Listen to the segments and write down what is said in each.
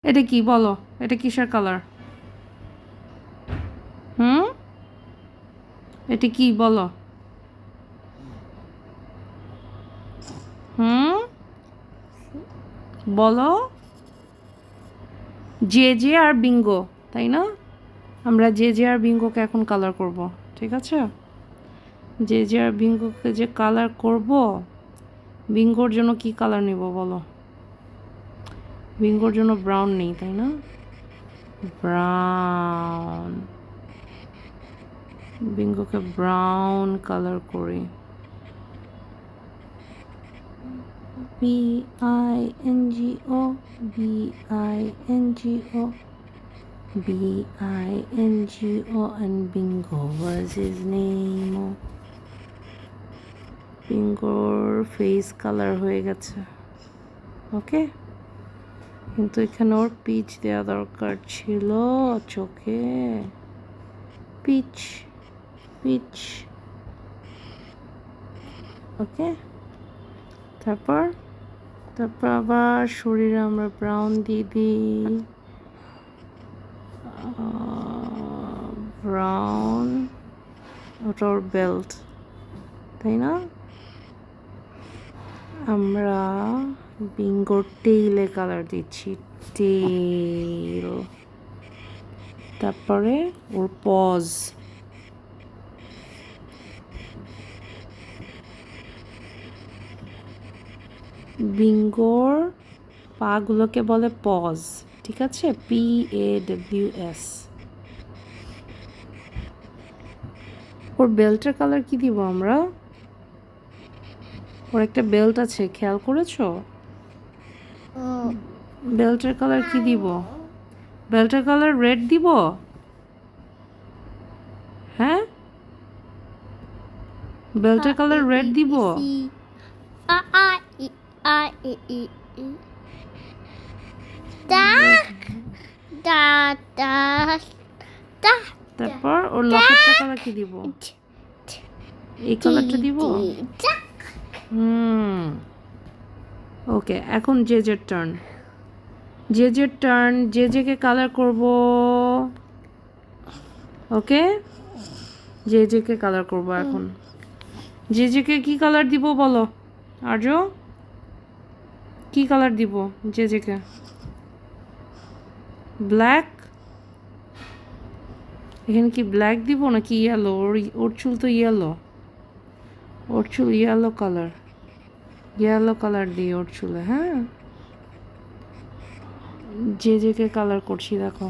এটা কি বলো? এটা কিসের কালার? হুম, এটা কি বলো? হুম, বলো। জে জে আর বিঙ্গো, তাই না? আমরা জে জে আর বিঙ্গোকে এখন কালার করব, ঠিক আছে? জে জে আর বিঙ্গোকে যে কালার করব, বিঙ্গোর জন্য কি কালার নেব বলো? বিঙ্গোর জন্য ব্রাউন নেই, তাই না? ব্রাউন, বিঙ্গোকে ব্রাউন কালার করি। BINGO, BINGO, BINGO, and Bingo was his name. বিঙ্গোর ফেস কালার হয়ে গেছে, ওকে। কিন্তু এখানে ওর পিচ দেওয়া দরকার ছিল, চোখে পিচ, পিচ, ওকে। তারপর তারপর আবার শরীরে আমরা ব্রাউন দিয়ে দিই, ব্রাউন, ওটা ওর বেল্ট, তাই না? আমরা বিঙ্গোর টেইলে কালার দিচ্ছি, টেইল। তারপরে ওর পজ, বিঙ্গোর পাগুলোকে বলে পজ, ঠিক আছে? PAWS। ওর বেল্টের কালার কি দিব আমরা? ওর একটা বেল্ট আছে, খেয়াল করেছো? বেল্টের কালার কি দিব? বেল্টের কালার রেড দিব, হ্যাঁ? বেল্টের কালার রেড দিব। তারপর ওর লকেটটা কালার কি দিব? এই কালারটা দিব। ওকে, এখন জে জের টার্ন। জে জের টার্ন, জে জেকে কালার করব, ওকে। জে জেকে কালার করব এখন। জে জেকে কি কালার দিব বলো আর্য? কি কালার দিব জে জেকে? ব্ল্যাক? এখানে কি ব্ল্যাক দিব নাকি ইয়েলো? ওর চুল তো ইয়েলো, ওর চুল ইয়েলো কালার, ইয়েলো কালার দিই ওর চুলে, হ্যাঁ। জে জেকে কালার করছি, দেখো।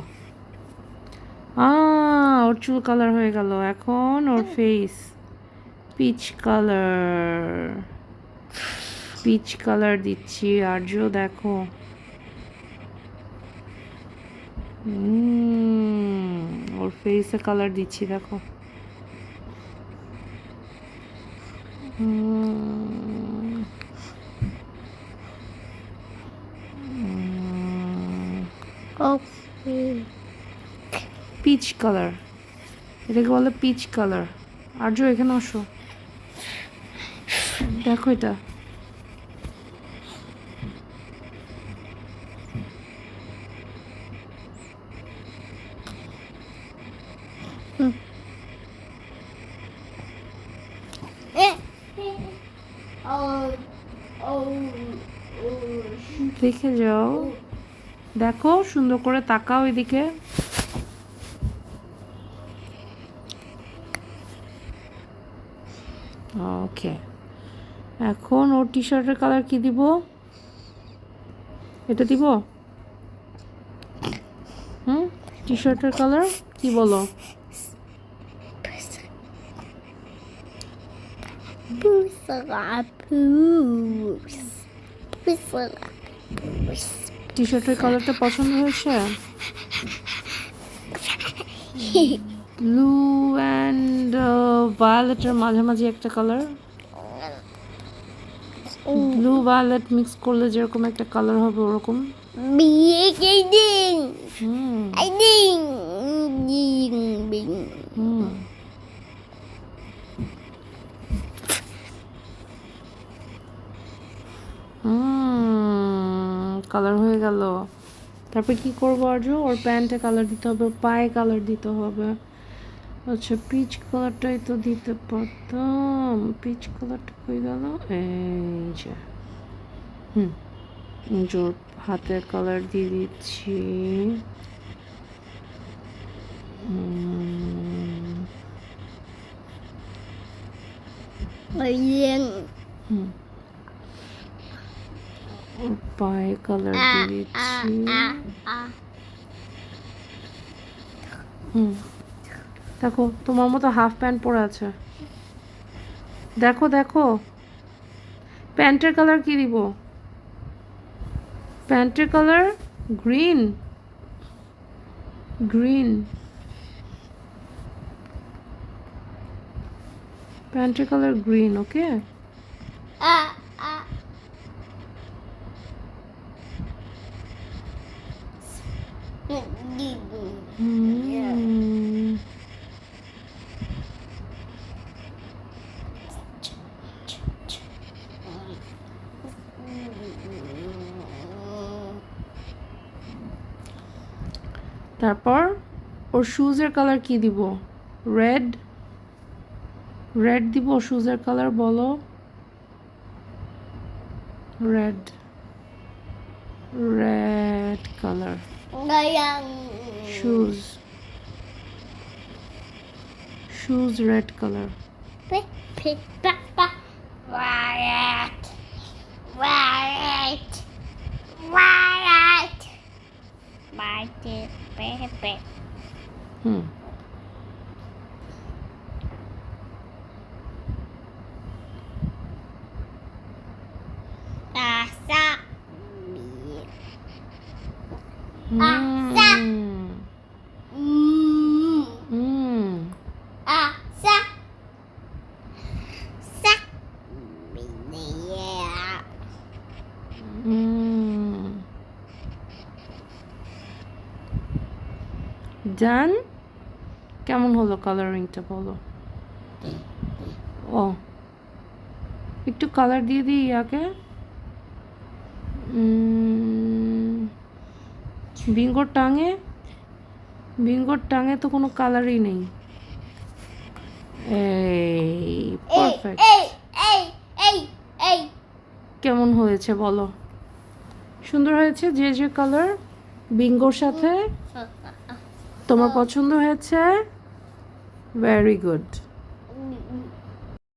ওর চুল কালার হয়ে গেল। এখন ওর face peach colour, peach colour দিচ্ছি আর্য, দেখো। ওর ফেসে কালার দিচ্ছি, দেখো। পিচ কালার, এটাকে বলে পিচ কালার। আর্য এখানে আসো, দেখো এটা। দেখে যাও, দেখো, সুন্দর করে তাকাও এদিকে। ওকে, এখন ওর টি শার্টের কালার কি দিব? এটা দিব? টি শার্টের কালার কি বলো? টি শার্টের কালারটা পছন্দ হয়েছে? ব্লু অ্যান্ড ভায়োলেটের মাঝামাঝি একটা কালার, ব্লু ভায়োলেট মিক্স করলে যেরকম একটা কালার হবে ওরকম। কালার হয়ে গেল। তারপর কি করবো আর্য? ওর প্যান্টে কালার দিতে হবে, পায়ে কালার দিতে হবে। আচ্ছা পিচ কালারটাই তো দিতে পারতাম, পিচ কালারটা হয়ে গেল এই যে। জোর হাতের কালার দিয়ে দিচ্ছি। ওর পায়ে কালার দিয়ে দিচ্ছি। দেখো তোমার মতো হাফ প্যান্ট পরে আছে, দেখো দেখো। প্যান্টের কালার কি দিব? প্যান্টের কালার গ্রিন, গ্রিন। প্যান্টের কালার গ্রিন, ওকে? তারপর ওর শুজের কালার কি দিব? রেড, রেড দিব শুজের কালার, বলো। Red, red colour shoes, shoes red colour. Done. কেমন হলো কালারিংটা বলো? ও একটু কালার দিয়ে দিই ইয়াকে। বিঙ্গোর টাঙে, বিঙ্গোর টাঙে তো কোনো কালারই নেই। এই পারফেক্ট। কেমন হয়েছে বলো? সুন্দর হয়েছে, যে যে কালার বিঙ্গোর সাথে তোমার পছন্দ হয়েছে। Very good.